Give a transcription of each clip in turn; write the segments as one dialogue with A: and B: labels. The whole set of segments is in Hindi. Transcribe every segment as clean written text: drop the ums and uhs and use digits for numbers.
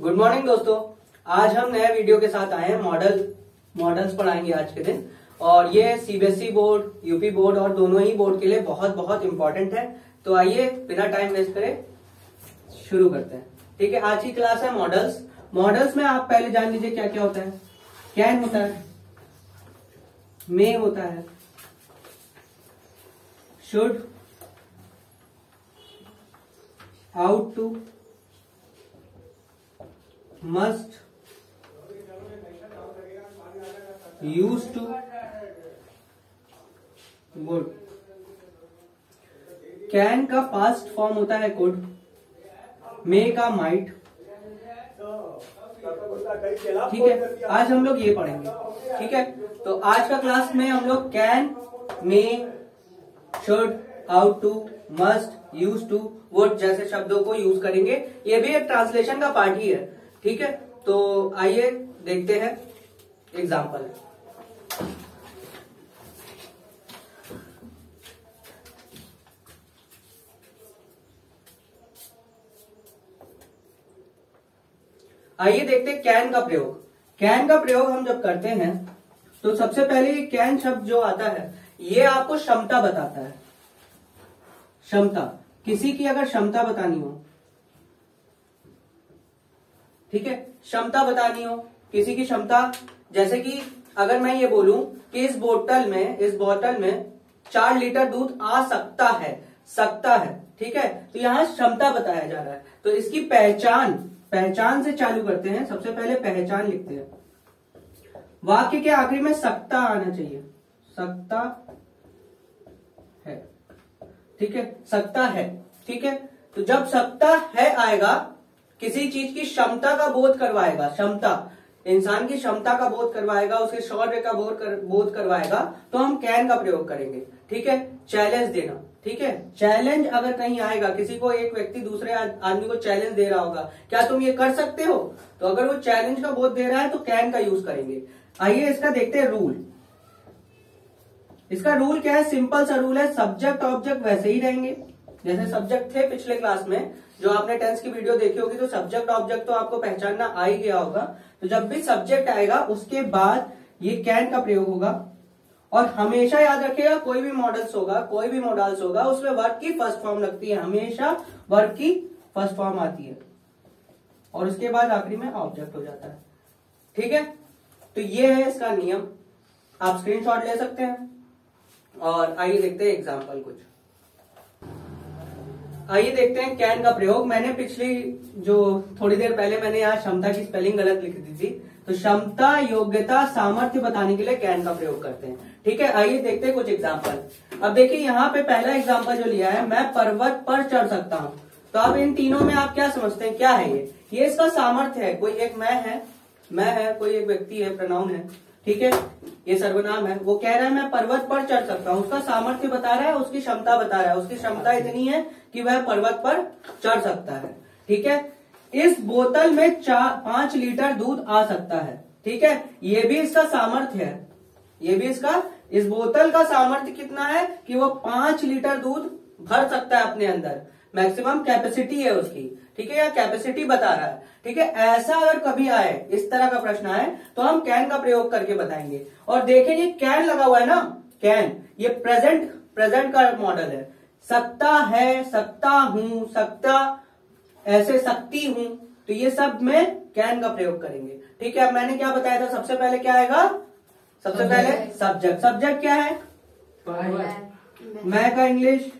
A: गुड मॉर्निंग दोस्तों। आज हम नए वीडियो के साथ आए हैं। मॉडल्स पढ़ाएंगे आज के दिन, और ये सीबीएसई बोर्ड, यूपी बोर्ड और दोनों ही बोर्ड के लिए बहुत बहुत इंपॉर्टेंट है। तो आइए बिना टाइम वेस्ट करे शुरू करते हैं। ठीक है, आज की क्लास है मॉडल्स। मॉडल्स में आप पहले जान लीजिए क्या क्या होता है। कैन होता है, मे होता है, should, ought to, must, used to, would. Can का पास्ट फॉर्म होता है कुड, मे का माइट। ठीक है, आज हम लोग ये पढ़ेंगे। ठीक है, तो आज का क्लास में हम लोग can, may, should, ought to, must, used to, would जैसे शब्दों को यूज करेंगे। ये भी एक ट्रांसलेशन का पार्ट ही है। ठीक है, तो आइए देखते हैं एग्जाम्पल। आइए देखते हैं कैन का प्रयोग। कैन का प्रयोग हम जब करते हैं तो सबसे पहले ये कैन शब्द जो आता है ये आपको क्षमता बताता है। क्षमता, किसी की अगर क्षमता बतानी हो, ठीक है, क्षमता बतानी हो किसी की क्षमता, जैसे कि अगर मैं ये बोलूं कि इस बोतल में 4 लीटर दूध आ सकता है। ठीक है, तो यहां क्षमता बताया जा रहा है। तो इसकी पहचान से चालू करते हैं। सबसे पहले पहचान लिखते हैं। वाक्य के आखिरी में सकता आना चाहिए। सकता है, ठीक है, सकता है। ठीक है, तो जब सकता है आएगा, किसी चीज की क्षमता का बोध करवाएगा। क्षमता, इंसान की क्षमता का बोध करवाएगा, उसके शौर्य का बोध करवाएगा, तो हम कैन का प्रयोग करेंगे। ठीक है, चैलेंज देना। ठीक है, चैलेंज अगर कहीं आएगा, किसी को एक व्यक्ति दूसरे आदमी को चैलेंज दे रहा होगा, क्या तुम ये कर सकते हो, तो अगर वो चैलेंज का बोध दे रहा है तो कैन का यूज करेंगे। आइए इसका देखते हैं रूल। इसका रूल क्या है? सिंपल सा रूल है, सब्जेक्ट ऑब्जेक्ट वैसे ही रहेंगे जैसे सब्जेक्ट थे पिछले क्लास में। जो आपने टेंस की वीडियो देखी होगी तो सब्जेक्ट ऑब्जेक्ट तो आपको पहचानना आ ही गया होगा। तो जब भी सब्जेक्ट आएगा उसके बाद ये कैन का प्रयोग होगा। और हमेशा याद रखिएगा, कोई भी मॉडल्स होगा उसमें वर्ब की फर्स्ट फॉर्म लगती है। हमेशा वर्ब की फर्स्ट फॉर्म आती है और उसके बाद आखिरी में ऑब्जेक्ट हो जाता है। ठीक है, तो ये है इसका नियम। आप स्क्रीनशॉट ले सकते हैं। और आइए देखते हैं एग्जाम्पल कुछ। आइए देखते हैं कैन का प्रयोग। मैंने पिछली जो थोड़ी देर पहले मैंने यहाँ क्षमता की स्पेलिंग गलत लिख दी थी। तो क्षमता, योग्यता, सामर्थ्य बताने के लिए कैन का प्रयोग करते हैं। ठीक है, आइए देखते हैं कुछ एग्जाम्पल। अब देखिए यहाँ पे पहला एग्जाम्पल जो लिया है, मैं पर्वत पर चढ़ सकता हूँ। तो अब इन तीनों में आप क्या समझते हैं, क्या है ये इसका सामर्थ्य है। कोई एक मैं है, कोई एक व्यक्ति है, प्रोनाउन है। ठीक है, ये सर्वनाम है। वो कह रहा है मैं पर्वत पर चढ़ सकता हूँ। उसका सामर्थ्य बता रहा है, उसकी क्षमता बता रहा है। उसकी क्षमता इतनी है कि वह पर्वत पर चढ़ सकता है। ठीक है, इस बोतल में 5 लीटर दूध आ सकता है। ठीक है, ये भी इसका सामर्थ्य है। इस बोतल का सामर्थ्य कितना है कि वो 5 लीटर दूध भर सकता है अपने अंदर। मैक्सिमम कैपेसिटी है उसकी। ठीक है, या कैपेसिटी बता रहा है। ठीक है, ऐसा अगर कभी आए, इस तरह का प्रश्न आए, तो हम कैन का प्रयोग करके बताएंगे। और देखें ये कैन लगा हुआ है ना, कैन, ये प्रेजेंट का मॉडल है। सकता है, सकता हूं, सकता, ऐसे सकती हूं, तो ये सब में कैन का प्रयोग करेंगे। ठीक है, अब मैंने क्या बताया था, सबसे पहले क्या आएगा, सबसे पहले सब्जेक्ट क्या है, मैं का इंग्लिश।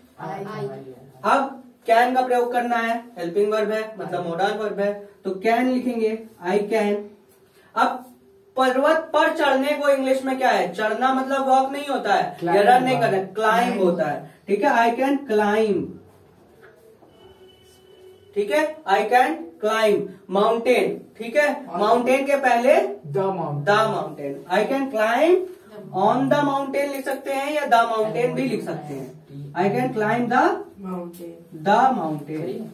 A: अब कैन का प्रयोग करना है, हेल्पिंग वर्ब है, मतलब मोडल वर्ब है, तो कैन लिखेंगे, आई कैन। अब पर्वत पर चढ़ने को इंग्लिश में क्या है, चढ़ना मतलब वॉक नहीं होता है, या रन नहीं करना, क्लाइंब होता है। ठीक है, आई कैन क्लाइंब। ठीक है, आई कैन क्लाइंब माउंटेन। ठीक है, माउंटेन के पहले the mountain. I can climb on the mountain लिख सकते हैं, या द माउंटेन भी लिख सकते हैं। I can climb the mountain.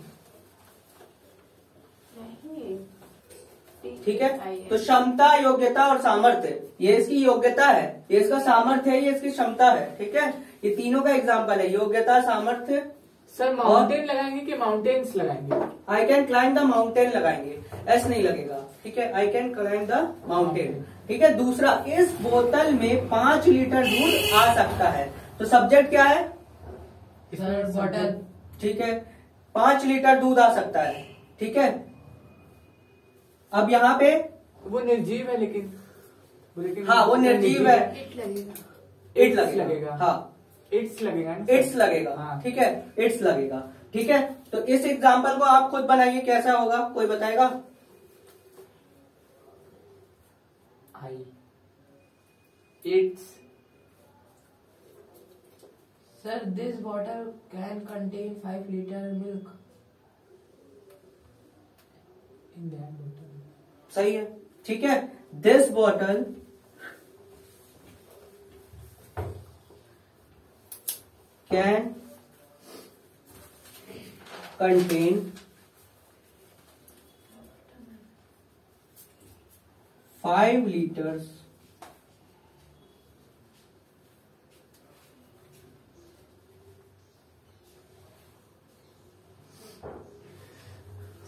A: ठीक है, तो क्षमता, योग्यता और सामर्थ्य, ये इसकी योग्यता है, ये इसका सामर्थ्य है, ये इसकी क्षमता है। ठीक है, ये तीनों का एग्जाम्पल है, योग्यता, सामर्थ्य,
B: सर माउंटेन लगाएंगे कि माउंटेन्स लगाएंगे?
A: I can climb the mountain लगाएंगे, एस नहीं लगेगा, ठीक है। I can climb the mountain, ठीक है। दूसरा, इस बोतल में 5 लीटर दूध आ सकता है, तो सब्जेक्ट क्या है?
C: बॉटल,
A: ठीक है। 5 लीटर दूध आ सकता है, ठीक है। अब यहाँ पे
B: वो निर्जीव है लेकिन
A: हाँ वो निर्जीव है,
C: इट लगेगा,
A: इट लगेगा, हाँ
B: इट्स लगेगा,
A: इट्स लगेगा,
B: हाँ।
A: ठीक है, इट्स लगेगा, ठीक है। तो इस एग्जाम्पल को आप खुद बनाइए, कैसा होगा, कोई बताएगा?
B: I, it's,
C: sir this bottle can contain 5 litre milk,
B: in that bottle,
A: सही है, ठीक है। This bottle can contain 5 liters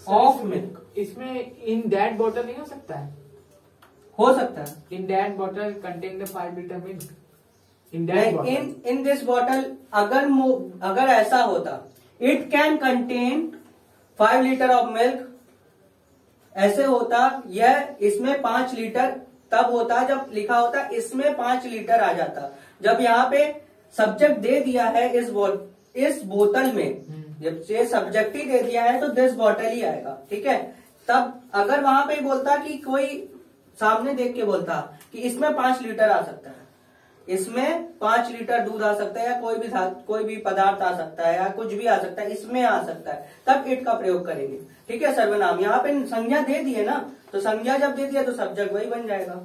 A: of milk.
B: इसमें इन दैट बॉटल नहीं हो सकता है?
A: हो सकता है,
B: इन that bottle contain the 5 litre milk, in that bottle,
A: in this bottle, अगर ऐसा होता, it can contain 5 litre of milk, ऐसे होता, यह इसमें 5 लीटर तब होता जब लिखा होता इसमें 5 लीटर आ जाता। जब यहाँ पे सब्जेक्ट दे दिया है इस बोतल में, जब ये सब्जेक्ट ही दे दिया है तो दिस बॉटल ही आएगा, ठीक है। तब अगर वहां पे बोलता कि कोई सामने देख के बोलता कि इसमें 5 लीटर आ सकता है, इसमें 5 लीटर दूध आ सकता है, या कोई भी पदार्थ आ सकता है, या कुछ भी आ सकता है, इसमें आ सकता है, तब इट का प्रयोग करेंगे, ठीक है। सर्वनाम यहाँ पे संज्ञा दे दी है ना, तो संज्ञा जब दे दिया तो सब्जेक्ट वही बन जाएगा,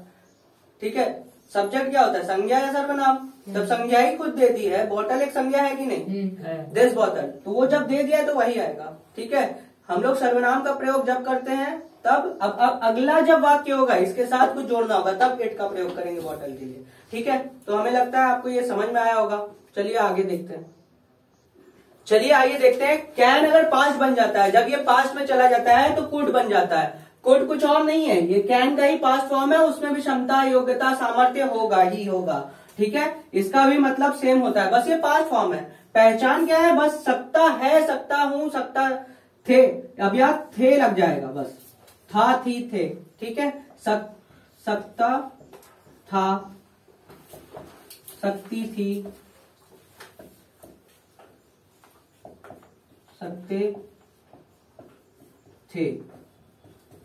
A: ठीक है। सब्जेक्ट क्या होता है, संज्ञा या सर्वनाम? जब संज्ञा ही खुद दे दी है, बॉटल एक संज्ञा है कि नहीं, दिस बॉटल, तो वो जब दे दिया है तो वही आएगा, ठीक है। हम लोग सर्वनाम का प्रयोग जब करते हैं तब अब अगला जब वाक्य होगा इसके साथ कुछ जोड़ना होगा, तब इट का प्रयोग करेंगे बॉटल के लिए, ठीक है। तो हमें लगता है आपको ये समझ में आया होगा। चलिए आगे देखते हैं। चलिए आइए देखते हैं, कैन अगर पास्ट बन जाता है, जब ये पास्ट में चला जाता है तो कुड बन जाता है। कुड कुछ और नहीं है, ये कैन का ही पास्ट फॉर्म है, उसमें भी क्षमता, योग्यता, सामर्थ्य होगा ही होगा, ठीक है। इसका भी मतलब सेम होता है, बस ये पास्ट फॉर्म है। पहचान क्या है, बस सकता है, सकता हूं, सकता थे, अब यहाँ थे लग जाएगा, बस था, थी, थे, ठीक है। सकता था, सकती थी, सकते थे,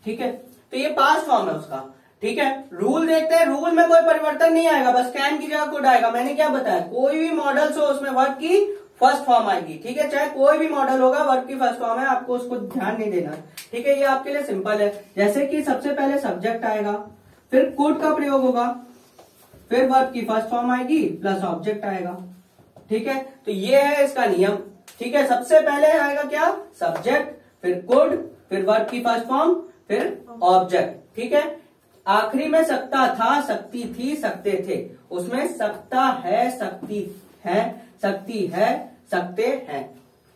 A: ठीक है। तो ये पास्ट फॉर्म है उसका, ठीक है। रूल देखते हैं, रूल में कोई परिवर्तन नहीं आएगा, बस कैन की जगह कुड आएगा। मैंने क्या बताया, कोई भी मॉडल हो उसमें वर्ब की फर्स्ट फॉर्म आएगी, ठीक है। चाहे कोई भी मॉडल होगा, वर्ब की फर्स्ट फॉर्म है, आपको उसको ध्यान नहीं देना, ठीक है। ये आपके लिए सिंपल है। जैसे कि सबसे पहले सब्जेक्ट आएगा, फिर कुड का प्रयोग होगा, फिर वर्ब की फर्स्ट फॉर्म आएगी प्लस ऑब्जेक्ट आएगा, ठीक है। तो ये है इसका नियम, ठीक है। सबसे पहले आएगा क्या, सब्जेक्ट, फिर कुड, फिर वर्ब की फर्स्ट फॉर्म, फिर ऑब्जेक्ट, ठीक है। आखिरी में सकता था, सकती थी, सकते थे, उसमें सकता है, सकती है, सकती है, सकते हैं,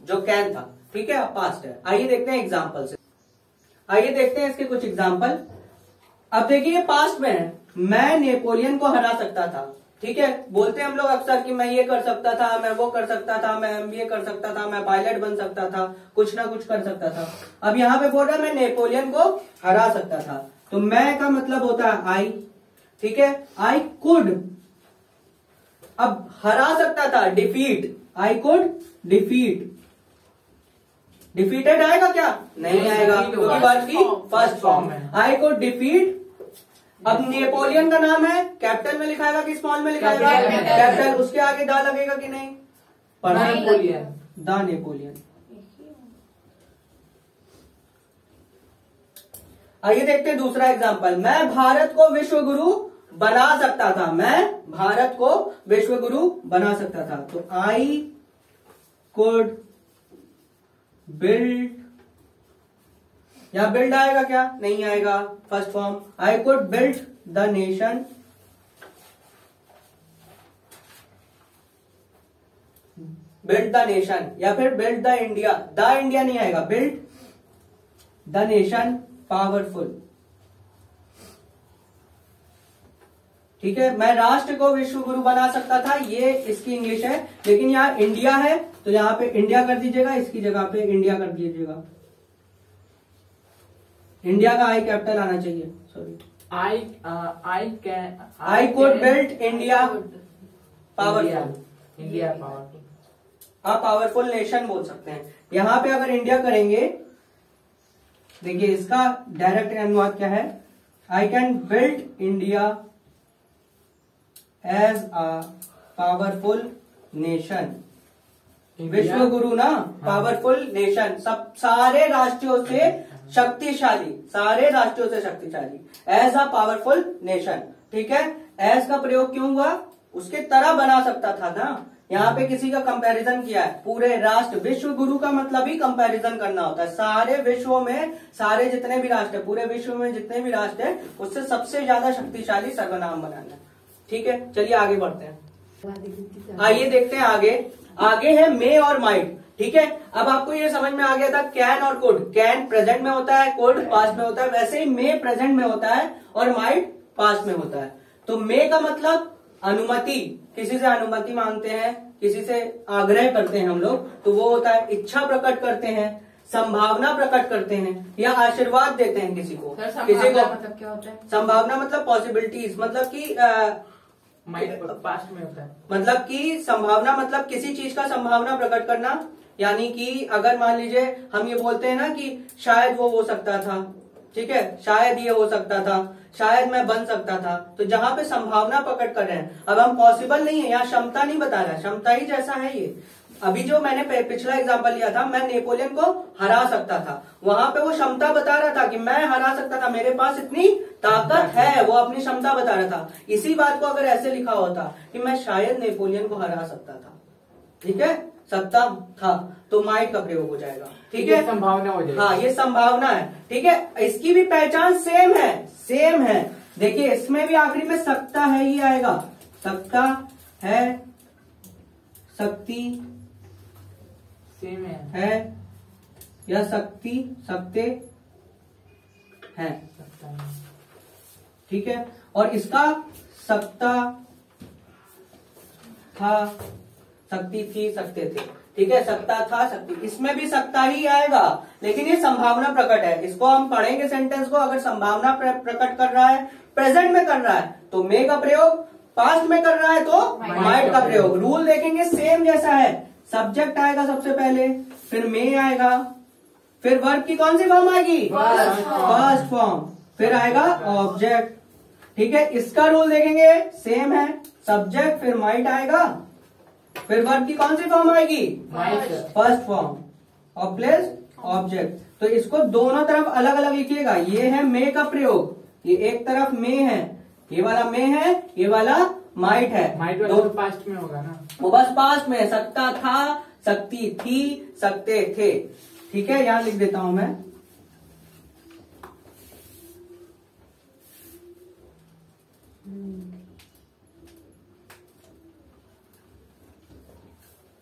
A: जो कैन था, ठीक है। अब पास्ट है। आइए देखते हैं एग्जाम्पल से, आइए देखते हैं इसके कुछ एग्जाम्पल। अब देखिए पास्ट में है, मैं नेपोलियन को हरा सकता था, ठीक है। बोलते हैं हम लोग अक्सर कि मैं ये कर सकता था, मैं वो कर सकता था, मैं एमबीए कर सकता था, मैं पायलट बन सकता था, कुछ ना कुछ कर सकता था। अब यहाँ पे बोल रहा है मैं नेपोलियन को हरा सकता था, तो मैं का मतलब होता है आई, ठीक है। आई कुड, अब हरा सकता था, defeat, I could defeat, defeated आएगा क्या, नहीं आएगा, क्योंकि वर्ब की फर्स्ट फॉर्म है। I could defeat. अब नेपोलियन का नाम है, कैपिटल में लिखाएगा कि स्मॉल में लिखाएगा, कैपिटल, उसके आगे द लगेगा कि नहीं,
B: नेपोलियन,
A: द नेपोलियन। आइए देखते हैं दूसरा एग्जांपल, मैं भारत को विश्व गुरु बना सकता था, मैं भारत को विश्व गुरु बना सकता था, तो आई कुड बिल्ड, या बिल्ड आएगा क्या, नहीं आएगा, first form. I could build the nation, build the nation, या फिर build the India, the India नहीं आएगा, बिल्ड द नेशन पावरफुल। ठीक है, मैं राष्ट्र को विश्व गुरु बना सकता था, ये इसकी इंग्लिश है, लेकिन यहाँ इंडिया है तो यहाँ पे इंडिया कर दीजिएगा, इसकी जगह पे इंडिया कर दीजिएगा। इंडिया का आई कैपिटल आना चाहिए, sorry. I could build India powerful,
B: India powerful,
A: आप पावरफुल नेशन बोल सकते हैं। यहां पे अगर इंडिया करेंगे, देखिए इसका डायरेक्ट अनुवाद क्या है, I can build India as a powerful nation. विश्व गुरु ना, पावरफुल नेशन, सब सारे राष्ट्रों से शक्तिशाली, सारे राष्ट्रों से शक्तिशाली, एज अ पावरफुल नेशन। ठीक है, एज का प्रयोग क्यों हुआ, उसके तरह बना सकता था ना, यहाँ पे किसी का कंपैरिजन किया है, पूरे राष्ट्र, विश्व गुरु का मतलब ही कंपैरिजन करना होता है, सारे विश्व में, सारे जितने भी राष्ट्र है, पूरे विश्व में जितने भी राष्ट्र है, उससे सबसे ज्यादा शक्तिशाली सर्वनाम बनाना। ठीक है, चलिए आगे बढ़ते हैं। आइए देखते हैं आगे। आगे है मे और माइट। ठीक है, अब आपको ये समझ में आ गया था कैन और कुड। कैन प्रेजेंट में होता है, कुड पास्ट में होता है, वैसे ही मे प्रेजेंट में होता है और माइट पास्ट में होता है। तो मे का मतलब अनुमति, किसी से अनुमति मांगते हैं, किसी से आग्रह करते हैं हम लोग, तो वो होता है इच्छा प्रकट करते हैं, संभावना प्रकट करते हैं, या आशीर्वाद देते हैं किसी को। किसी को
C: मतलब क्या होता है,
A: संभावना मतलब पॉसिबिलिटीज, मतलब कि
B: माइट पास्ट में होता है,
A: मतलब कि संभावना मतलब किसी चीज का संभावना प्रकट करना, यानी कि अगर मान लीजिए हम ये बोलते हैं ना कि शायद वो हो सकता था, ठीक है, शायद ये हो सकता था, शायद मैं बन सकता था, तो जहां पे संभावना प्रकट कर रहे हैं, अब हम पॉसिबल नहीं है, यहाँ क्षमता नहीं बता रहा है, क्षमता ही जैसा है ये। अभी जो मैंने पिछला एग्जांपल लिया था, मैं नेपोलियन को हरा सकता था, वहां पे वो क्षमता बता रहा था कि मैं हरा सकता था, मेरे पास इतनी ताकत है, वो अपनी क्षमता बता रहा था। इसी बात को अगर ऐसे लिखा होता कि मैं शायद नेपोलियन को हरा सकता था, ठीक है, सकता था, तो माइट का प्रयोग हो जाएगा। ठीक है,
B: संभावना हो जाएगी।
A: हाँ, ये संभावना है। ठीक है, इसकी भी पहचान सेम है, सेम है। देखिए इसमें भी आखिरी में सकता है ही आएगा, सकता है, शक्ति
B: सेम
A: है, या शक्ति, सकते हैं। ठीक है, और इसका सकता था, शक्ति थी, सकते थे। ठीक है, सकता था, शक्ति, इसमें भी सकता ही आएगा, लेकिन ये संभावना प्रकट है। इसको हम पढ़ेंगे सेंटेंस को, अगर संभावना प्रकट कर रहा है, प्रेजेंट में कर रहा है तो मे का प्रयोग, पास्ट में कर रहा है तो माइट का प्रयोग। रूल देखेंगे सेम जैसा है, सब्जेक्ट आएगा सबसे पहले, फिर मे आएगा, फिर वर्ब की कौन सी फॉर्म आएगी, फर्स्ट फॉर्म, फिर आएगा ऑब्जेक्ट। ठीक है, इसका रूल देखेंगे सेम है, सब्जेक्ट फिर माइट आएगा, फिर वर्ब की कौन सी फॉर्म आएगी, फर्स्ट फॉर्म, और प्लेस ऑब्जेक्ट। तो इसको दोनों तरफ अलग अलग लिखिएगा। ये है मे का प्रयोग, ये एक तरफ मे है, ये वाला मे है, ये वाला माइट है।
B: माइट वाला तो पास्ट में होगा ना,
A: वो बस पास्ट में, सकता था, शक्ति थी, सकते थे। ठीक है, यहां लिख देता हूं मैं।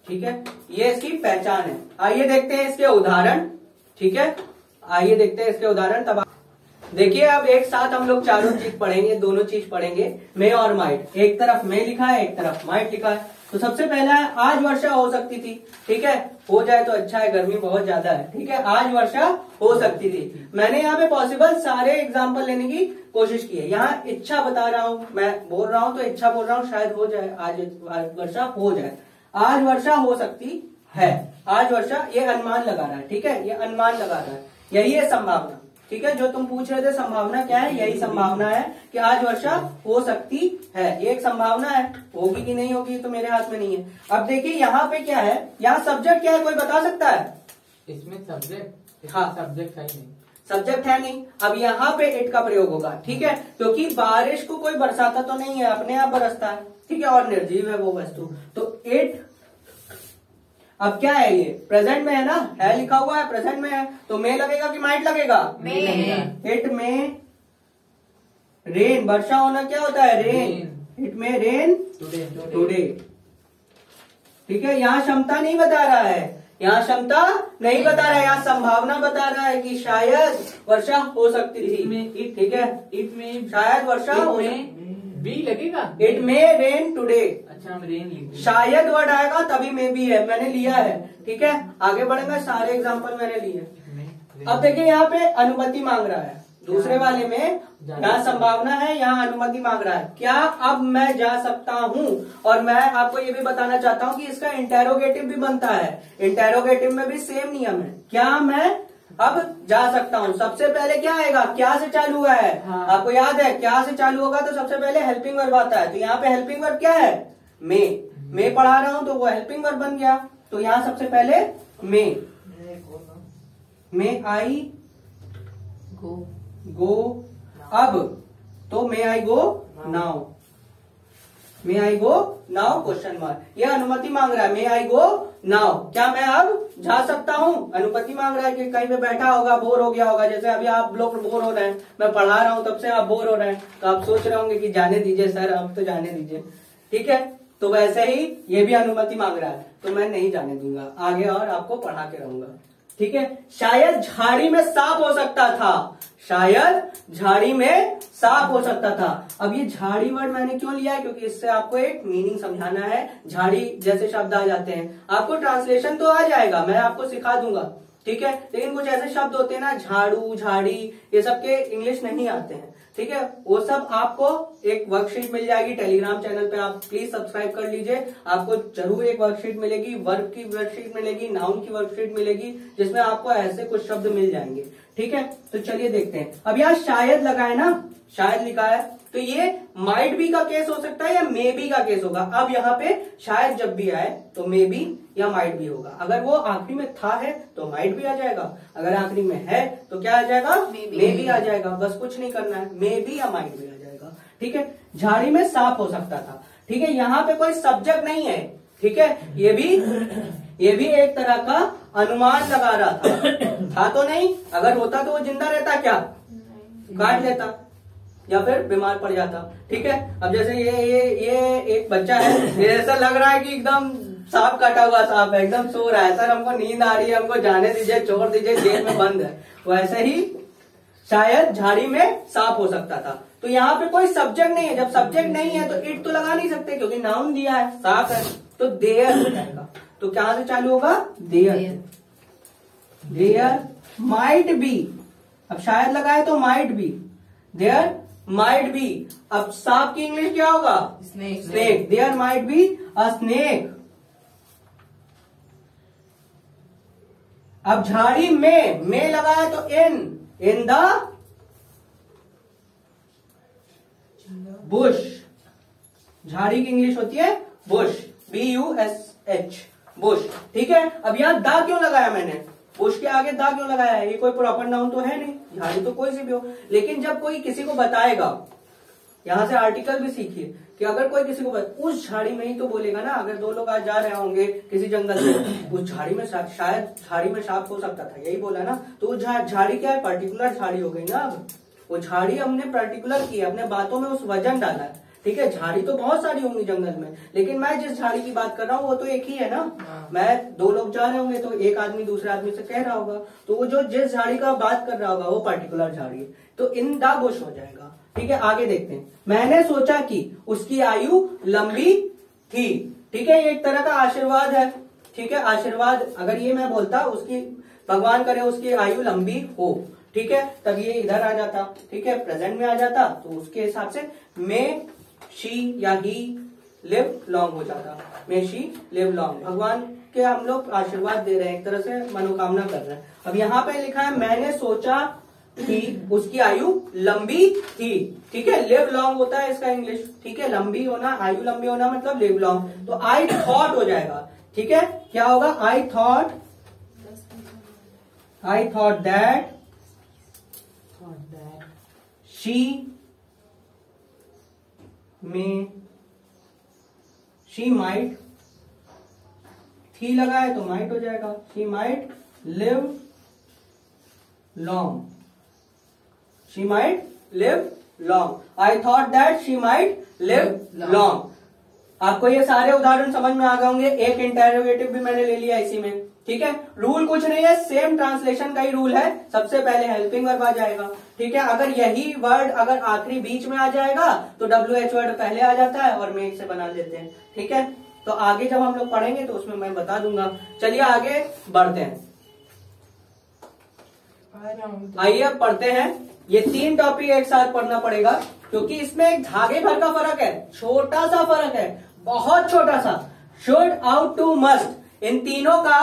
A: ठीक है, ये इसकी पहचान है। आइए देखते हैं इसके उदाहरण। ठीक है, आइए देखते हैं इसके उदाहरण। तब देखिए, अब एक साथ हम लोग चारों चीज पढ़ेंगे, दोनों चीज पढ़ेंगे, मे और माइट। एक तरफ मे लिखा है, एक तरफ माइट लिखा है। तो सबसे पहला है आज वर्षा हो सकती थी। ठीक है, हो जाए तो अच्छा है, गर्मी बहुत ज्यादा है। ठीक है, आज वर्षा हो सकती थी। मैंने यहाँ पे पॉसिबल सारे एग्जाम्पल लेने की कोशिश की है। यहाँ इच्छा बता रहा हूँ, मैं बोल रहा हूँ तो इच्छा बोल रहा हूँ, शायद हो जाए, आज वर्षा हो जाए, आज वर्षा हो सकती है, आज वर्षा, ये अनुमान लगा रहा है। ठीक है, ये अनुमान लगा रहा है, यही है संभावना। ठीक है, जो तुम पूछ रहे थे संभावना क्या है, यही संभावना है कि आज वर्षा हो सकती है। ये एक संभावना है, होगी कि नहीं होगी तो मेरे हाथ में नहीं है। अब देखिए यहाँ पे क्या है, यहाँ सब्जेक्ट क्या है, कोई बता सकता है?
B: इसमें सब्जेक्ट,
A: हाँ,
B: सब्जेक्ट है नहीं,
A: सब्जेक्ट है नहीं। अब यहाँ पे इट का प्रयोग होगा। ठीक है, क्योंकि बारिश को कोई बरसाता तो नहीं है, अपने आप बरसता है। ठीक है, और निर्जीव है वो वस्तु, तो इट। अब क्या है, ये प्रेजेंट में है ना, है लिखा हुआ है, प्रेजेंट में है, तो मे लगेगा कि माइट लगेगा? इट में रेन, वर्षा होना क्या होता है, रेन। इट में रेन टुडे। ठीक है, यहाँ क्षमता नहीं बता रहा है, यहाँ क्षमता नहीं बता रहा है, यहाँ संभावना बता रहा है कि शायद वर्षा हो सकती थी। ठीक है,
B: इट में
A: शायद वर्षा हो,
B: बी लगेगा।
A: It may rain today.
B: अच्छा, हम रेन लिख
A: शायद वर्ड आएगा तभी मे भी है, मैंने लिया है। ठीक है, आगे बढ़ेंगे, सारे एग्जाम्पल मैंने लिए। अब देखिए यहाँ पे अनुमति मांग रहा है, दूसरे वाले में यहाँ संभावना है, यहाँ अनुमति मांग रहा है। क्या अब मैं जा सकता हूँ? और मैं आपको ये भी बताना चाहता हूँ कि इसका इंटेरोगेटिव भी बनता है, इंटेरोगेटिव में भी सेम नियम है। क्या मैं अब जा सकता हूँ, सबसे पहले क्या आएगा, क्या से चालू हुआ है।
B: हाँ।
A: आपको याद है, क्या से चालू होगा तो सबसे पहले हेल्पिंग वर्ब आता है। तो यहाँ पे हेल्पिंग वर्ब क्या है, मे पढ़ा रहा हूँ तो वो हेल्पिंग वर्ब बन गया। तो यहाँ सबसे पहले मे आई गो अब, तो मे आई गो नाउ, मे आई गो नाउ क्वेश्चन मार्क। ये अनुमति मांग रहा है, मे आई गो नाउ। क्या मैं अब जा सकता हूँ? अनुमति मांग रहा है कि कहीं पे बैठा होगा, बोर हो गया होगा, जैसे अभी आप लोग बोर हो रहे हैं, मैं पढ़ा रहा हूँ तब से आप बोर हो रहे हैं, तो आप सोच रहे होंगे कि जाने दीजिए सर, अब तो जाने दीजिए। ठीक है, तो वैसे ही ये भी अनुमति मांग रहा है, तो मैं नहीं जाने दूंगा आगे और आपको पढ़ा के रहूंगा। ठीक है, शायद झाड़ी में सांप हो सकता था, शायद झाड़ी में सांप हो सकता था। अब ये झाड़ी वर्ड मैंने क्यों लिया है, क्योंकि इससे आपको एक मीनिंग समझाना है। झाड़ी जैसे शब्द आ जाते हैं, आपको ट्रांसलेशन तो आ जाएगा, मैं आपको सिखा दूंगा। ठीक है, लेकिन कुछ ऐसे शब्द होते हैं ना, झाड़ू, झाड़ी, ये सब के इंग्लिश नहीं आते हैं। ठीक है, वो सब आपको एक वर्कशीट मिल जाएगी टेलीग्राम चैनल पे, आप प्लीज सब्सक्राइब कर लीजिए। आपको जरूर एक वर्कशीट मिलेगी, वर्ब की वर्कशीट मिलेगी, नाउन की वर्कशीट मिलेगी, जिसमें आपको ऐसे कुछ शब्द मिल जाएंगे। ठीक है, तो चलिए देखते हैं। अब यहाँ शायद लगा है ना, शायद लिखा है, तो ये माइट बी का केस हो सकता है या मे बी का केस होगा। अब यहाँ पे शायद जब भी आए तो मे बी या माइट बी होगा। अगर वो आखिरी में था है तो माइट भी आ जाएगा, अगर आखिरी में है तो क्या आ जाएगा, मे बी आ जाएगा। बस कुछ नहीं करना है, मे बी या माइट भी आ जाएगा। ठीक है, झाड़ी में सांप हो सकता था। ठीक है, यहाँ पे कोई सब्जेक्ट नहीं है। ठीक है, ये भी एक तरह का अनुमान लगा रहा था तो नहीं, अगर होता तो वो जिंदा रहता, क्या काट लेता या फिर बीमार पड़ जाता। ठीक है, अब जैसे ये एक बच्चा है, ये ऐसा लग रहा है कि एकदम सांप काटा हुआ सांप है, एकदम सो रहा है, सर हमको नींद आ रही है, हमको जाने दीजिए, छोड़ दीजिए, जेल में बंद है। वैसे ही शायद झाड़ी में सांप हो सकता था। तो यहाँ पे कोई सब्जेक्ट नहीं है, जब सब्जेक्ट नहीं है तो इट तो लगा नहीं सकते, क्योंकि नाउन दिया है, सांप है, तो देयर हो जाएगा। तो कहां से चालू होगा, देयर, देयर माइट बी। अब शायद लगा है तो might be, there might be. अब सांप की इंग्लिश क्या होगा, snake, there might be a snake. अब झाड़ी में लगा है तो इन द बुश, झाड़ी की इंग्लिश होती है बुश, BUSH, बुश। ठीक है, अब यहां दा क्यों लगाया मैंने, बुश के आगे दा क्यों लगाया है, ये कोई प्रॉपर नाउन तो है नहीं, झाड़ी तो कोई सी भी हो। लेकिन जब कोई किसी को बताएगा, यहां से आर्टिकल भी सीखिए कि अगर कोई किसी को उस झाड़ी में ही तो बोलेगा ना, अगर दो लोग आज जा रहे होंगे किसी जंगल में, उस झाड़ी में शायद झाड़ी में सांप हो सकता था, यही बोला ना, तो वो झाड़ी क्या है, पर्टिकुलर झाड़ी हो गई ना। अब वो झाड़ी हमने पर्टिकुलर की, अपने बातों में उस वजन डाला है। ठीक है, झाड़ी तो बहुत सारी होंगी जंगल में, लेकिन मैं जिस झाड़ी की बात कर रहा हूँ वो तो एक ही है ना। मैं दो लोग जा रहे होंगे तो एक आदमी दूसरे आदमी से कह रहा होगा, तो वो जो जिस झाड़ी का बात कर रहा होगा वो पर्टिकुलर झाड़ी है, तो इन द बुश हो जाएगा। ठीक है, आगे देखते हैं। मैंने सोचा कि उसकी आयु लंबी थी। ठीक है, ये एक तरह का आशीर्वाद है। ठीक है, आशीर्वाद, अगर ये मैं बोलता उसकी, भगवान करे उसकी आयु लंबी हो, ठीक है, तब ये इधर आ जाता। ठीक है, प्रेजेंट में आ जाता, तो उसके हिसाब से मे शी या ही लिव लॉन्ग हो जाता, मे शी लिव लॉन्ग। भगवान के हम लोग आशीर्वाद दे रहे हैं, एक तरह से मनोकामना कर रहे हैं। अब यहाँ पे लिखा है मैंने सोचा कि उसकी आयु लंबी थी। ठीक है, लिव लॉन्ग होता है इसका इंग्लिश। ठीक है, लंबी होना, आयु लंबी होना मतलब लिव लॉन्ग। तो आई थॉट हो जाएगा। ठीक है, क्या होगा, I thought that she might, थी लगा है तो माइट हो जाएगा, she might live long, she might live long. I thought that she might live long. आपको ये सारे उदाहरण समझ में आ गए होंगे। एक इंटेरोगेटिव भी मैंने ले लिया इसी में, ठीक है। रूल कुछ नहीं है, सेम ट्रांसलेशन का ही रूल है। सबसे पहले हेल्पिंग वर्ब आ जाएगा, ठीक है। अगर यही वर्ड अगर आखिरी बीच में आ जाएगा तो WH वर्ड पहले आ जाता है और मेक से बना लेते हैं, ठीक है। तो आगे जब हम लोग पढ़ेंगे तो उसमें मैं बता दूंगा। चलिए आगे बढ़ते हैं, आइए अब पढ़ते हैं। ये 3 टॉपिक एक साथ पढ़ना पड़ेगा क्योंकि इसमें एक धागे भर का फर्क है, छोटा सा फर्क है, बहुत छोटा सा। शुड, आउट टू, मस्ट, इन तीनों का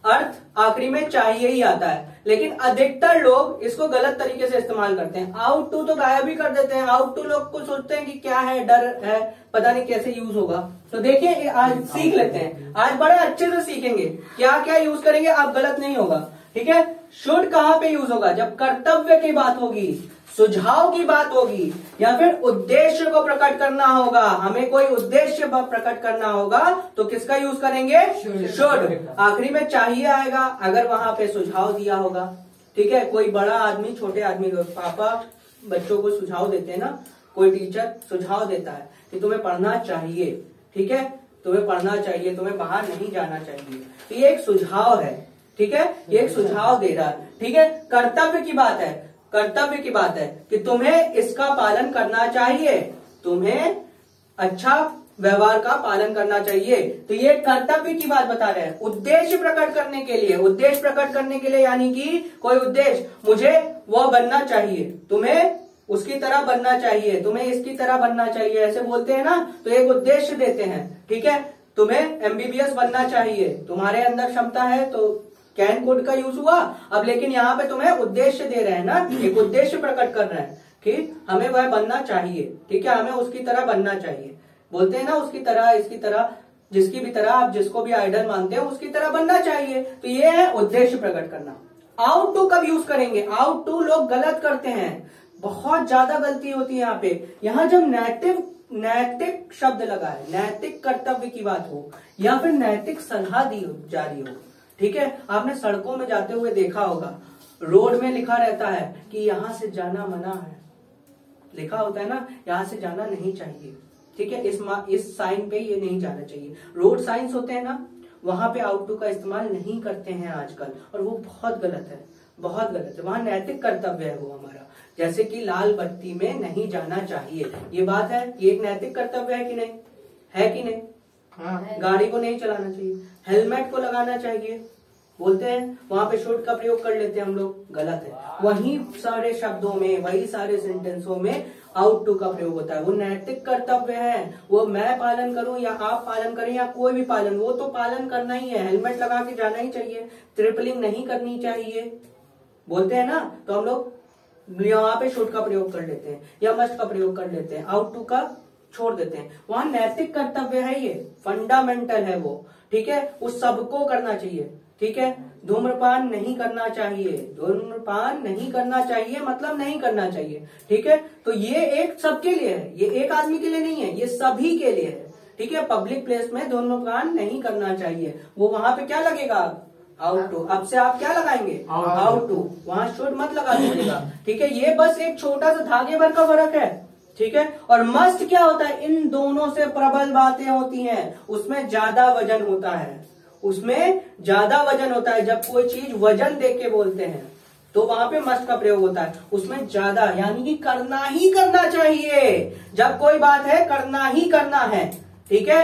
A: अर्थ आखिरी में चाहिए ही आता है, लेकिन अधिकतर लोग इसको गलत तरीके से इस्तेमाल करते हैं। आउट टू तो गायब ही कर देते हैं। आउट टू लोग को सोचते हैं कि क्या है, डर है, पता नहीं कैसे यूज होगा। तो देखिए आज सीख लेते हैं, आज बड़े अच्छे से सीखेंगे क्या क्या यूज करेंगे, अब गलत नहीं होगा, ठीक है। शुड कहां पे यूज होगा? जब कर्तव्य की बात होगी, सुझाव की बात होगी, या फिर उद्देश्य को प्रकट करना होगा, हमें कोई उद्देश्य प्रकट करना होगा तो किसका यूज करेंगे? शुड। आखिरी में चाहिए आएगा अगर वहां पे सुझाव दिया होगा, ठीक है। कोई बड़ा आदमी छोटे आदमी को, पापा बच्चों को सुझाव देते हैं ना, कोई टीचर सुझाव देता है कि तुम्हें पढ़ना चाहिए, ठीक है, तुम्हें पढ़ना चाहिए, तुम्हें बाहर नहीं जाना चाहिए, तो ये एक सुझाव है, ठीक है, ये एक सुझाव दे रहा है, ठीक है। कर्तव्य की बात है, कर्तव्य की बात है कि तुम्हें इसका पालन करना चाहिए, तुम्हें अच्छा व्यवहार का पालन करना चाहिए, तो ये कर्तव्य की बात बता रहे हैं। उद्देश्य प्रकट करने के लिए, उद्देश्य प्रकट करने के लिए यानी कि कोई उद्देश्य, मुझे वो बनना चाहिए, तुम्हें उसकी तरह बनना चाहिए, तुम्हें इसकी तरह बनना चाहिए, ऐसे बोलते हैं ना, तो एक उद्देश्य देते हैं, ठीक है। तुम्हें MBBS बनना चाहिए, तुम्हारे अंदर क्षमता है, तो कैन कोड का यूज हुआ अब, लेकिन यहाँ पे तुम्हें उद्देश्य दे रहे हैं ना, एक उद्देश्य प्रकट कर रहे हैं कि हमें वह बनना चाहिए, ठीक है, हमें उसकी तरह बनना चाहिए। बोलते हैं ना उसकी तरह, इसकी तरह, जिसकी भी तरह, आप जिसको भी आइडल मानते हैं उसकी तरह बनना चाहिए, तो ये है उद्देश्य प्रकट करना। आउट टू कब यूज करेंगे? आउट टू लोग गलत करते हैं, बहुत ज्यादा गलती होती है यहाँ पे। यहाँ जब नैतिक शब्द लगा है, नैतिक कर्तव्य की बात हो या फिर नैतिक सलाह दी जा रही हो, ठीक है। आपने सड़कों में जाते हुए देखा होगा, रोड में लिखा रहता है कि यहां से जाना मना है, लिखा होता है ना, यहां से जाना नहीं चाहिए, ठीक है। इस साइन पे ये नहीं जाना चाहिए। रोड साइंस होते हैं ना, वहां पे आउट टू का इस्तेमाल नहीं करते हैं आजकल, और वो बहुत गलत है, बहुत गलत है। वहां नैतिक कर्तव्य है वो हमारा, जैसे कि लाल बत्ती में नहीं जाना चाहिए, ये बात है, ये एक नैतिक कर्तव्य है कि नहीं? है कि नहीं? हाँ। गाड़ी को नहीं चलाना चाहिए, हेलमेट को लगाना चाहिए, बोलते हैं, वहां पे शुड का प्रयोग कर लेते हैं हम लोग, गलत है। वही सारे शब्दों में, वही सारे सेंटेंसों में आउट टू का प्रयोग होता है। वो नैतिक कर्तव्य है, वो मैं पालन करूं या आप पालन करें या कोई भी पालन, वो तो पालन करना ही है। हेलमेट लगा के जाना ही चाहिए, ट्रिपलिंग नहीं करनी चाहिए, बोलते हैं ना, तो हम लोग यहाँ पे शुड का प्रयोग कर लेते हैं या मस्ट का प्रयोग कर लेते हैं, आउट टू का छोड़ देते हैं। वहां नैतिक कर्तव्य है, ये फंडामेंटल है वो, ठीक है, उस सबको करना चाहिए, ठीक है। धूम्रपान नहीं करना चाहिए, धूम्रपान नहीं करना चाहिए मतलब नहीं करना चाहिए, ठीक है। तो ये एक सबके लिए है, ये एक आदमी के लिए नहीं है, ये सभी के लिए है, ठीक है। पब्लिक प्लेस में धूम्रपान नहीं करना चाहिए, वो वहां पे क्या लगेगा? Ought to. अब से आप क्या लगाएंगे? आउट टू, वहां शुड मत लगा दीजिएगा, ठीक है। ये बस एक छोटा सा धागे भर का फर्क है, ठीक है। और मस्ट क्या होता है? इन दोनों से प्रबल बातें होती हैं, उसमें ज्यादा वजन होता है, उसमें ज्यादा वजन होता है। जब कोई चीज वजन दे के बोलते हैं तो वहां पे मस्ट का प्रयोग होता है, उसमें ज्यादा, यानी कि करना ही करना चाहिए। जब कोई बात है करना ही करना है, ठीक है।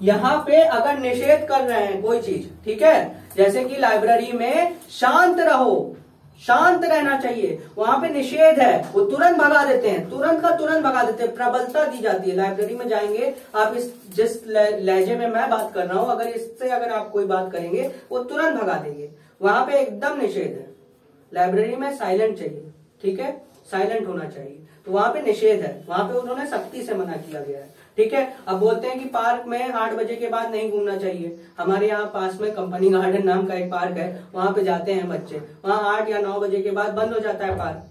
A: यहाँ पे अगर निषेध कर रहे हैं कोई चीज, ठीक है, जैसे कि लाइब्रेरी में शांत रहो, शांत रहना चाहिए, वहां पे निषेध है, वो तुरंत भगा देते हैं, तुरंत का तुरंत भगा देते हैं, प्रबलता दी जाती है। लाइब्रेरी में जाएंगे आप, इस जिस लहजे में मैं बात कर रहा हूं, अगर इससे अगर आप कोई बात करेंगे वो तुरंत भगा देंगे, वहां पे एकदम निषेध है। लाइब्रेरी में साइलेंट चाहिए, ठीक है, साइलेंट होना चाहिए, तो वहां पे निषेध है, वहां पे उन्होंने सख्ती से मना किया गया है, ठीक है। अब बोलते हैं कि पार्क में 8 बजे के बाद नहीं घूमना चाहिए। हमारे यहाँ पास में कंपनी गार्डन नाम का एक पार्क है, वहां पे जाते हैं बच्चे, वहां 8 या 9 बजे के बाद बंद हो जाता है पार्क,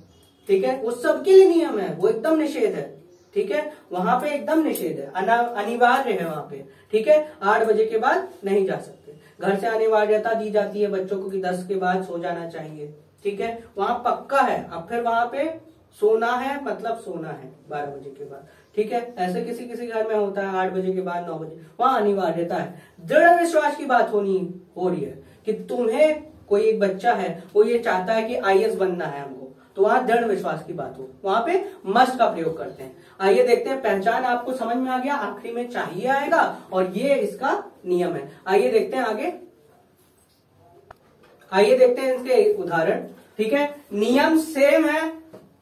A: ठीक है। वो सबके लिए नियम है, वो एकदम निषेध है, ठीक है, वहां पे एकदम निषेध है, अनिवार्य है वहां पे, ठीक है। 8 बजे के बाद नहीं जा सकते। घर से अनिवार्यता दी जाती है बच्चों को कि 10 के बाद सो जाना चाहिए, ठीक है, वहां पक्का है। अब फिर वहां पे सोना है मतलब सोना है 12 बजे के बाद, ठीक है। ऐसे किसी किसी घर में होता है 8 बजे के बाद 9 बजे, वहां अनिवार्यता है। दृढ़ विश्वास की बात हो रही है कि तुम्हें कोई एक बच्चा है वो ये चाहता है कि IAS बनना है हमको, तो वहां दृढ़ विश्वास की बात हो, वहां पे मस्ट का प्रयोग करते हैं। आइए देखते हैं, पहचान आपको समझ में आ गया, आखिरी में चाहिए आएगा और ये इसका नियम है। आइए देखते हैं आगे, आइए देखते हैं इसके उदाहरण, ठीक है। नियम सेम है,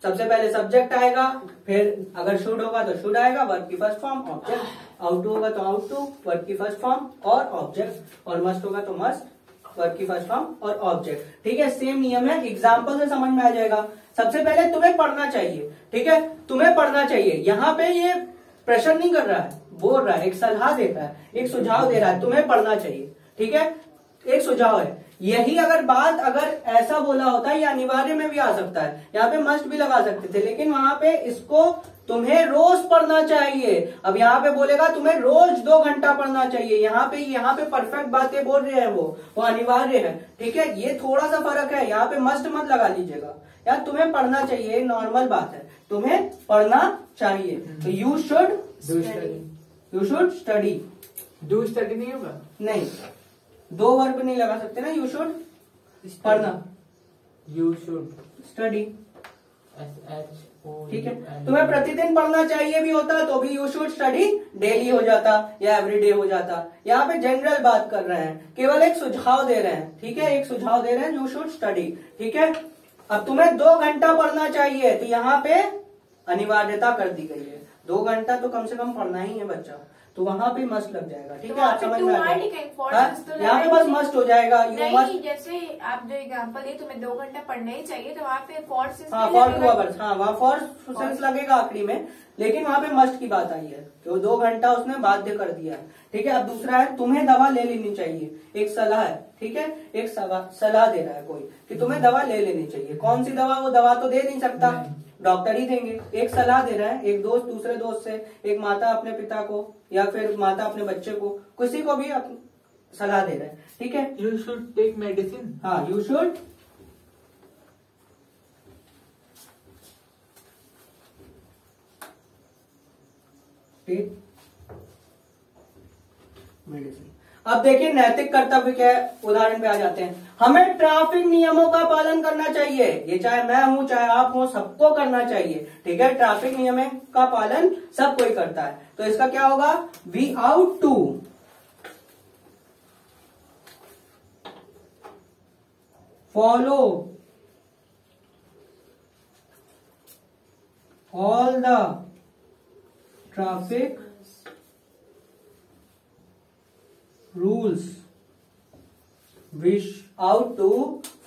A: सबसे पहले सब्जेक्ट आएगा, फिर अगर शुड होगा तो शुड आएगा, वर्ब की first form, object, ought to होगा तो आउट टू, वर्ब की फर्स्ट फॉर्म और ऑब्जेक्ट, और मस्ट होगा तो मस्ट, वर्ब की फर्स्ट फॉर्म और ऑब्जेक्ट, ठीक है। सेम नियम है, एग्जाम्पल से समझ में आ जाएगा। सबसे पहले तुम्हें पढ़ना चाहिए, ठीक है, तुम्हें पढ़ना चाहिए। यहाँ पे ये प्रेशर नहीं कर रहा है, बोल रहा है, एक सलाह देता है, एक सुझाव दे रहा है, तुम्हें पढ़ना चाहिए, ठीक है, एक सुझाव है। यही अगर बात अगर ऐसा बोला होता है, या अनिवार्य में भी आ सकता है, यहाँ पे मस्ट भी लगा सकते थे, लेकिन वहां पे इसको तुम्हें रोज पढ़ना चाहिए। अब यहाँ पे बोलेगा तुम्हें रोज 2 घंटा पढ़ना चाहिए, यहाँ पे परफेक्ट बातें बोल रहे हैं, वो अनिवार्य है, ठीक है। ये थोड़ा सा फर्क है, यहाँ पे मस्ट मत लगा लीजिएगा, यार तुम्हें पढ़ना चाहिए, नॉर्मल बात है, तुम्हें पढ़ना चाहिए। तो you should study,
B: do study नहीं होगा,
A: नहीं, 2 वर्ब नहीं लगा सकते ना, यू शुड पढ़ना,
B: यू शुड
A: स्टडी,
B: SHO,
A: ठीक है। तुम्हें प्रतिदिन पढ़ना चाहिए भी होता तो भी यू शुड स्टडी डेली हो जाता या एवरीडे हो जाता। यहाँ पे जनरल बात कर रहे हैं, केवल एक सुझाव दे रहे हैं, ठीक है, एक सुझाव दे रहे हैं, यू शुड स्टडी, ठीक है। अब तुम्हें 2 घंटा पढ़ना चाहिए, तो यहाँ पे अनिवार्यता कर दी गई है, 2 घंटा तो कम से कम पढ़ना ही है बच्चा, तो वहां पे मस्ट लग जाएगा, ठीक है। आप समझ में आ गया, यहाँ पे बस मस्ट हो जाएगा, यू मस्ट।
D: जैसे आप जो एग्जांपल दिए तुम्हें 2 घंटा पढ़ना ही चाहिए, तो वहाँ पे फॉर सेंस,
A: हाँ फॉर 2 आवर्स, हाँ वहाँ फॉर सेंस लगेगा आखिरी में, लेकिन वहां पे मस्ट की बात आई है, तो 2 घंटा उसने बाध्य कर दिया है, ठीक है। अब दूसरा है, तुम्हें दवा ले लेनी चाहिए, एक सलाह है, ठीक है, एक सलाह दे रहा है कोई कि तुम्हें दवा ले लेनी चाहिए। कौन सी दवा? वो दवा तो दे नहीं सकता, डॉक्टर ही देंगे। एक सलाह दे रहा है, एक दोस्त दूसरे दोस्त से, एक माता अपने पिता को, या फिर माता अपने बच्चे को, किसी को भी सलाह दे रहा है, ठीक है।
B: यू शुड टेक मेडिसिन,
A: हाँ, यू शुड टेक मेडिसिन। अब देखिए नैतिक कर्तव्य क्या है, उदाहरण पे आ जाते हैं। हमें ट्रैफिक नियमों का पालन करना चाहिए, ये चाहे मैं हूं चाहे आप हो, सबको करना चाहिए, ठीक है। ट्रैफिक नियमों का पालन सब कोई करता है, तो इसका क्या होगा? We ought to follow all the traffic rules, wish ought to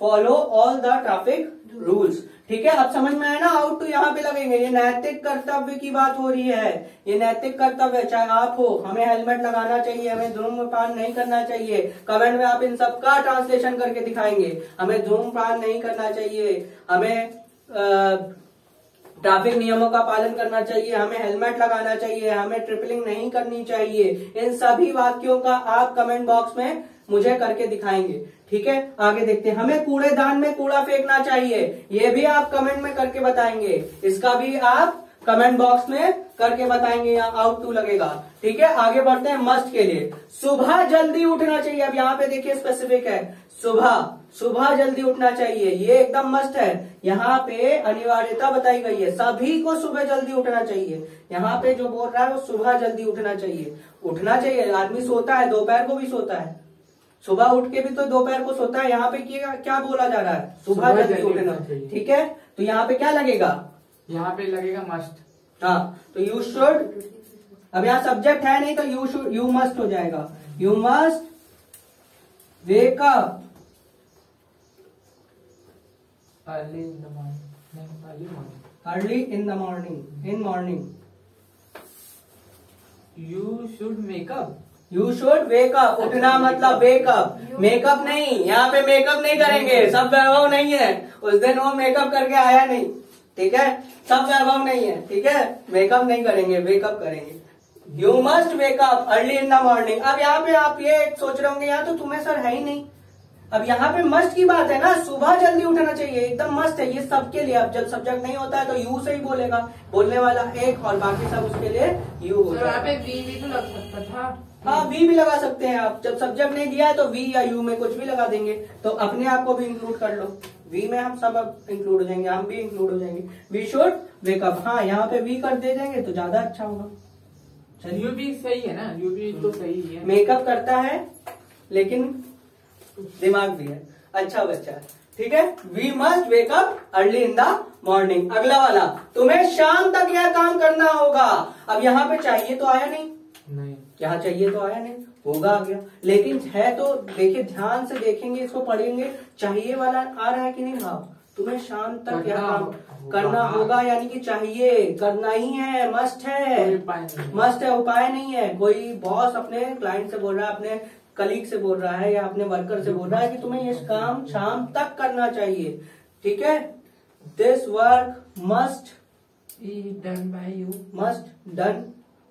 A: follow all the traffic rules, ठीक है। अब समझ में आया ना, आउट टू यहाँ पे लगेंगे। ये नैतिक कर्तव्य की बात हो रही है, ये नैतिक कर्तव्य, चाहे आप हो, हमें हेलमेट लगाना चाहिए, हमें धूम्रपान नहीं करना चाहिए। कमेंट में आप इन सबका ट्रांसलेशन करके दिखाएंगे, हमें धूम्रपान नहीं करना चाहिए, हमें ट्रैफिक नियमों का पालन करना चाहिए, हमें हेलमेट लगाना चाहिए, हमें ट्रिपलिंग नहीं करनी चाहिए। इन सभी वाक्यों का आप कमेंट बॉक्स में मुझे करके दिखाएंगे, ठीक है। आगे देखते हैं, हमें कूड़ेदान में कूड़ा फेंकना चाहिए, ये भी आप कमेंट में करके बताएंगे, इसका भी आप कमेंट बॉक्स में करके बताएंगे, यहाँ आउट टू लगेगा, ठीक है। आगे बढ़ते हैं मस्ट के लिए, सुबह जल्दी उठना चाहिए। अब यहाँ पे देखिए स्पेसिफिक है, सुबह जल्दी उठना चाहिए, ये एकदम मस्ट है। यहाँ पे अनिवार्यता बताई गई है, सभी को सुबह जल्दी उठना चाहिए। यहाँ पे जो बोल रहा है वो सुबह जल्दी उठना चाहिए। आदमी सोता है, दोपहर को भी सोता है, सुबह उठ के भी तो दोपहर को सोता है। यहाँ पे क्या बोला जा रहा है? सुबह जल्दी उठना, ठीक है। तो यहाँ पे क्या लगेगा?
B: यहाँ पे लगेगा मस्ट,
A: हाँ, तो यू शुड, अब यहाँ सब्जेक्ट है नहीं तो यू मस्ट हो जाएगा। You must wake up
B: early in the morning,
A: early in the morning, in morning.
B: You should makeup,
A: you should wake up, उठना मतलब वेकअप, मेकअप नहीं, यहाँ पे मेकअप नहीं करेंगे, सब वैभव नहीं है। उस दिन वो मेकअप करके आया नहीं, ठीक है, सब वैभव नहीं है, ठीक है। मेकअप नहीं करेंगे, वेकअप करेंगे। You must wake up early in the morning. अब यहाँ पे आप ये सोच रहे होंगे, यहाँ तो तुम्हें सर है ही नहीं, अब यहाँ पे मस्ट की बात है ना, सुबह जल्दी उठना चाहिए, एकदम मस्ट है ये सबके लिए। अब जब सब्जेक्ट नहीं होता है तो यू से ही बोलेगा, बोलने वाला एक और बाकी सब उसके लिए यू
C: तो
A: होता
C: यहाँ
A: है।
C: पे वी भी तो लग सकता था।
A: हाँ वी भी लगा सकते हैं आप, जब सब्जेक्ट नहीं दिया है तो वी या यू में कुछ भी लगा देंगे। तो अपने आप को भी इंक्लूड कर लो, वी में हम सब अब इंक्लूड हो जाएंगे, हम भी इंक्लूड हो जाएंगे। वी शुड वेकअप, हाँ यहाँ पे वी कर दे जाएंगे तो ज्यादा अच्छा होगा। चलिए
B: यू भी सही है ना, यू भी तो सही है।
A: मेकअप करता है लेकिन दिमाग भी है, अच्छा बच्चा है, ठीक है। We must wake up early in the morning. अगला वाला, तुम्हें शाम तक यह काम करना होगा। अब यहाँ पे चाहिए तो आया नहीं, यहाँ चाहिए तो आया नहीं, होगा आ गया, लेकिन है तो देखिए ध्यान से देखेंगे, इसको पढ़ेंगे, चाहिए वाला आ रहा है कि नहीं भाव। तुम्हें शाम तक यह काम करना होगा, यानी कि चाहिए, करना ही है, मस्ट है, मस्ट है, उपाय नहीं है। कोई बॉस अपने क्लाइंट से बोल रहा है, अपने कलीग से बोल रहा है या अपने वर्कर से बोल रहा है कि तुम्हें ये काम शाम तक करना चाहिए, ठीक है। This work must
C: done by you,
A: must done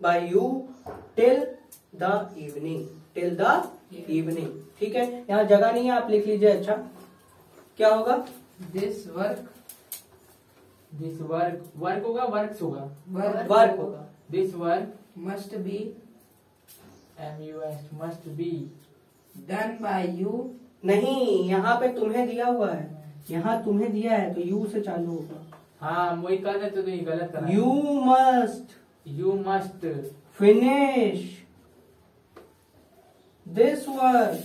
A: by you till the evening, till the evening, ठीक है। यहाँ जगह नहीं है, आप लिख लीजिए। अच्छा क्या होगा,
C: this work,
B: this work, work होगा, वर्क्स होगा,
A: वर्क होगा,
B: this work
C: must be
B: MUS must be
C: done by you.
A: नहीं, यहाँ पे तुम्हें दिया हुआ है, यहाँ तुम्हें दिया है तो यू से चालू होगा।
B: हाँ वही कर रहे थे तो ये गलत करा।
A: You must,
B: you must
A: finish this work.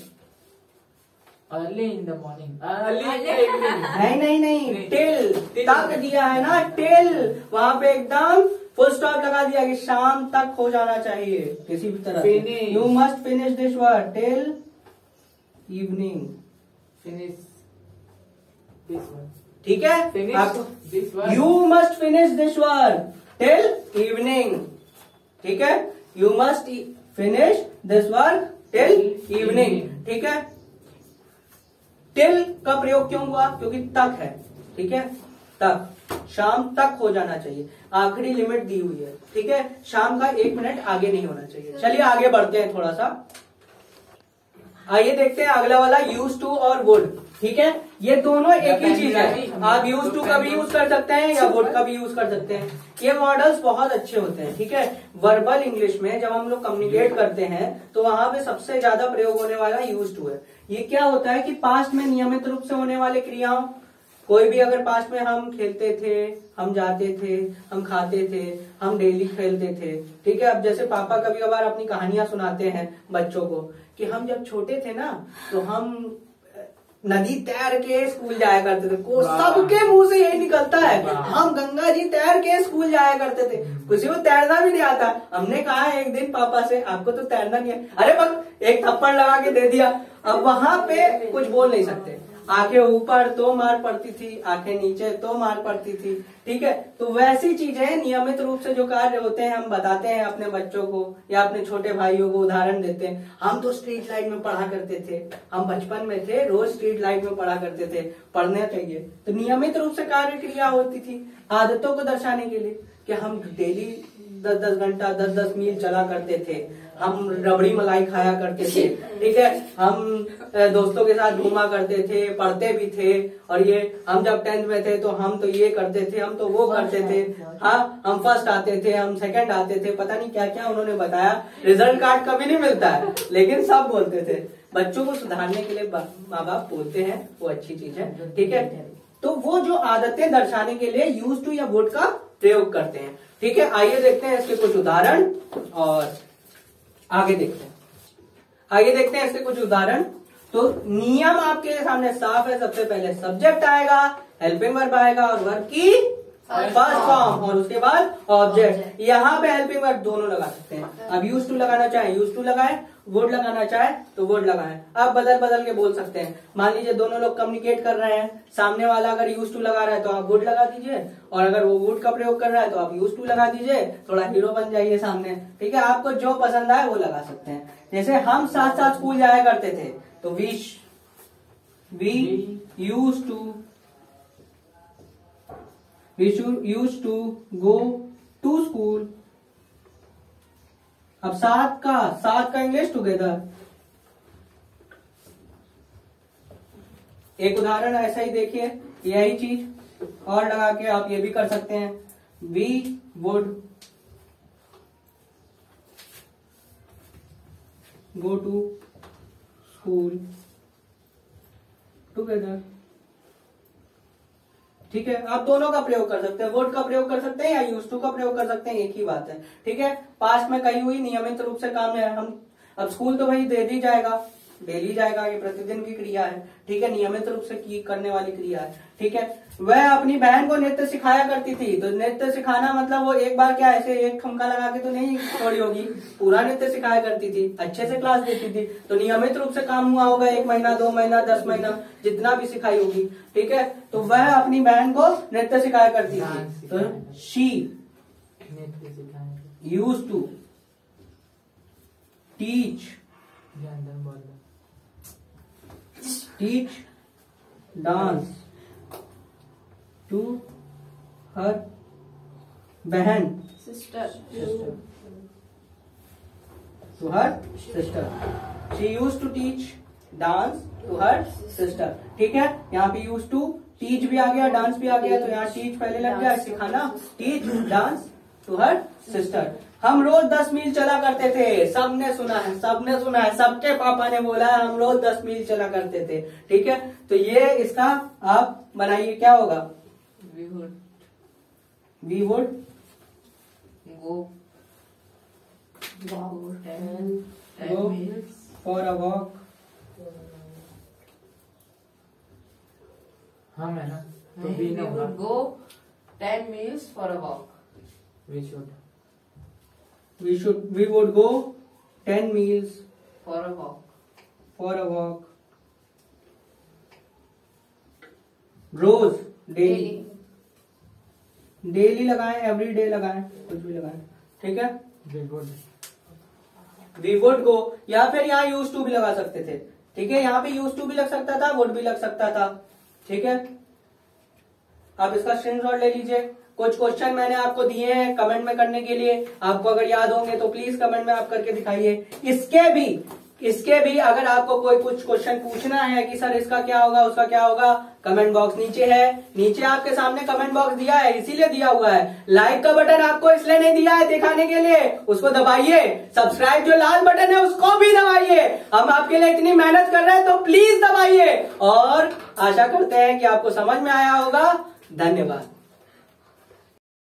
B: Early in the morning, early in the evening.
A: नहीं नहीं नहीं,
B: नहीं।
A: Till
B: till.
A: तक दिया है ना, टिल, वहां पे एकदम फुल स्टॉप लगा दिया कि शाम तक हो जाना चाहिए किसी भी तरह।
B: Finish.
A: You must finish this work till evening,
B: finish this one,
A: ठीक है।
B: Finish this one.
A: You must finish this work till evening, ठीक है। You must finish this work till evening, ठीक है। टिल का प्रयोग क्यों हुआ, क्योंकि तक है, ठीक है। तक, शाम तक हो जाना चाहिए, आखिरी लिमिट दी हुई है, ठीक है। शाम का 1 मिनट आगे नहीं होना चाहिए। चलिए आगे बढ़ते हैं थोड़ा सा, आइए देखते हैं अगला वाला, यूज टू और वुड, ठीक है। ये दोनों एक ही चीज है, आप यूज टू का भी यूज कर सकते हैं या वुड का भी यूज कर सकते हैं। ये मॉडल्स बहुत अच्छे होते हैं, ठीक है। वर्बल इंग्लिश में जब हम लोग कम्युनिकेट करते हैं तो वहां पे सबसे ज्यादा प्रयोग होने वाला यूज टू है। ये क्या होता है कि पास्ट में नियमित रूप से होने वाले क्रियाओं, कोई भी अगर पास्ट में हम खेलते थे, हम जाते थे, हम खाते थे, हम डेली खेलते थे, ठीक है। अब जैसे पापा कभी कभार अपनी कहानियां सुनाते हैं बच्चों को कि हम जब छोटे थे ना तो हम नदी तैर के स्कूल जाया करते थे। को सबके मुंह से यही निकलता है, हम गंगा जी तैर के स्कूल जाया करते थे। किसी को तैरना भी नहीं आता। हमने कहा एक दिन पापा से, आपको तो तैरना नहीं है, अरे बस एक थप्पड़ लगा के दे दिया। अब वहां पे कुछ बोल नहीं सकते, आंखें ऊपर तो मार पड़ती थी, आंखें नीचे तो मार पड़ती थी, ठीक है। तो वैसी चीजें नियमित रूप से जो कार्य होते हैं हम बताते हैं अपने बच्चों को या अपने छोटे भाइयों को, उदाहरण देते हैं। हम तो स्ट्रीट लाइट में पढ़ा करते थे, हम बचपन में थे, रोज स्ट्रीट लाइट में पढ़ा करते थे, पढ़ना चाहिए। तो नियमित रूप से कार्य क्रिया होती थी आदतों को दर्शाने के लिए कि हम डेली 10-10 घंटा 10-10 मील चला करते थे, हम रबड़ी मलाई खाया करते थे, ठीक है। हम दोस्तों के साथ घूमा करते थे, पढ़ते भी थे। और ये हम जब 10th में थे तो हम तो ये करते थे, हम तो वो करते थे, हाँ हम फर्स्ट आते थे, हम सेकंड आते थे, पता नहीं क्या क्या उन्होंने बताया। रिजल्ट कार्ड कभी नहीं मिलता है लेकिन सब बोलते थे। बच्चों को सुधारने के लिए माँ बाप बोलते हैं, वो अच्छी चीज है, ठीक है। तो वो जो आदतें दर्शाने के लिए यूज टू या वुड का प्रयोग करते हैं, ठीक है। आइए देखते हैं इसके कुछ उदाहरण और आगे देखते हैं। आगे देखते हैं इसके कुछ उदाहरण। तो नियम आपके सामने साफ है। सबसे पहले सब्जेक्ट आएगा, हेल्पिंग वर्ब आएगा और वर्ब की फर्स्ट फॉर्म और उसके बाद ऑब्जेक्ट। यहाँ पे हेल्पिंग वर्ब दोनों लगा सकते हैं। अब यूज टू लगाना चाहे यूज टू लगाए, वुड लगाना चाहे तो वुड लगाए। आप बदल बदल के बोल सकते हैं। मान लीजिए दोनों लोग कम्युनिकेट कर रहे हैं, सामने वाला अगर यूज टू लगा रहा है तो आप वुड लगा दीजिए, और अगर वो वुड का प्रयोग कर रहा है तो आप यूज टू लगा दीजिए। थोड़ा हीरो बन जाइए सामने, ठीक है। आपको जो पसंद आए वो लगा सकते हैं। जैसे हम साथ साथ स्कूल जाया करते थे तो we used to go to school. अब साथ का इंग्लिश टुगेदर, एक उदाहरण ऐसा ही देखिए, यही चीज और लगा के आप ये भी कर सकते हैं। We would go to school together. ठीक है, आप दोनों का प्रयोग कर सकते हैं, वुड का प्रयोग कर सकते हैं या यूज टू का प्रयोग कर सकते हैं, एक ही बात है। ठीक है, पास्ट में कही हुई नियमित रूप से काम है। हम अब स्कूल तो भाई दे दी जाएगा, डेली जाएगा, ये प्रतिदिन की क्रिया है। ठीक है, नियमित रूप से की करने वाली क्रिया है। ठीक है, वह अपनी बहन को नृत्य सिखाया करती थी। तो नृत्य सिखाना मतलब वो एक बार क्या ऐसे एक ठुमका लगा के तो नहीं छोड़ी होगी, पूरा नृत्य सिखाया करती थी, अच्छे से क्लास देती थी। तो नियमित रूप से काम हुआ होगा, 1 महीना 2 महीना 10 महीना जितना भी सिखाई होगी। ठीक है, तो वह अपनी बहन को नृत्य सिखाया करती थी। तो she use to teach dance to her बहन,
C: sister,
A: to her sister. She use to teach dance to her sister. ठीक है, यहाँ पे यूज टू टीच भी आ गया, डांस भी आ गया, तो यहाँ टीच पहले लग गया, सिखाना, teach dance to her sister. हम रोज 10 मील चला करते थे, सबने सुना है, सबने सुना है, सबके पापा ने बोला है हम रोज 10 मील चला करते थे। ठीक है, तो ये इसका आप बनाइए, क्या होगा?
C: We would
B: go
C: 10
A: Go.
C: miles
A: for a walk.
B: हम है ना, तो
C: we
B: बी ना
C: would
B: होगा।
C: go 10 miles for a walk.
A: We would go 10 meals
C: For a walk.
A: for a walk. रोज, डेली, डेली लगाएं, एवरी डे लगाएं, कुछ भी लगाएं। ठीक है, वी वुड गो, या फिर यहाँ यूज टू भी लगा सकते थे। ठीक है, यहाँ पे यूज टू भी लग सकता था, वुड भी लग सकता था। ठीक है, आप इसका स्क्रीनशॉट ले लीजिए। कुछ क्वेश्चन मैंने आपको दिए हैं कमेंट में करने के लिए, आपको अगर याद होंगे तो प्लीज कमेंट में आप करके दिखाइए। इसके भी अगर आपको कोई कुछ क्वेश्चन पूछना है कि सर इसका क्या होगा, उसका क्या होगा, कमेंट बॉक्स नीचे है, नीचे आपके सामने कमेंट बॉक्स दिया है, इसीलिए दिया हुआ है। लाइक का बटन आपको इसलिए नहीं दिया है दिखाने के लिए, उसको दबाइए। सब्सक्राइब जो लाल बटन है उसको भी दबाइए। हम आपके लिए इतनी मेहनत कर रहे हैं तो प्लीज दबाइए। और आशा करते हैं कि आपको समझ में आया होगा। धन्यवाद।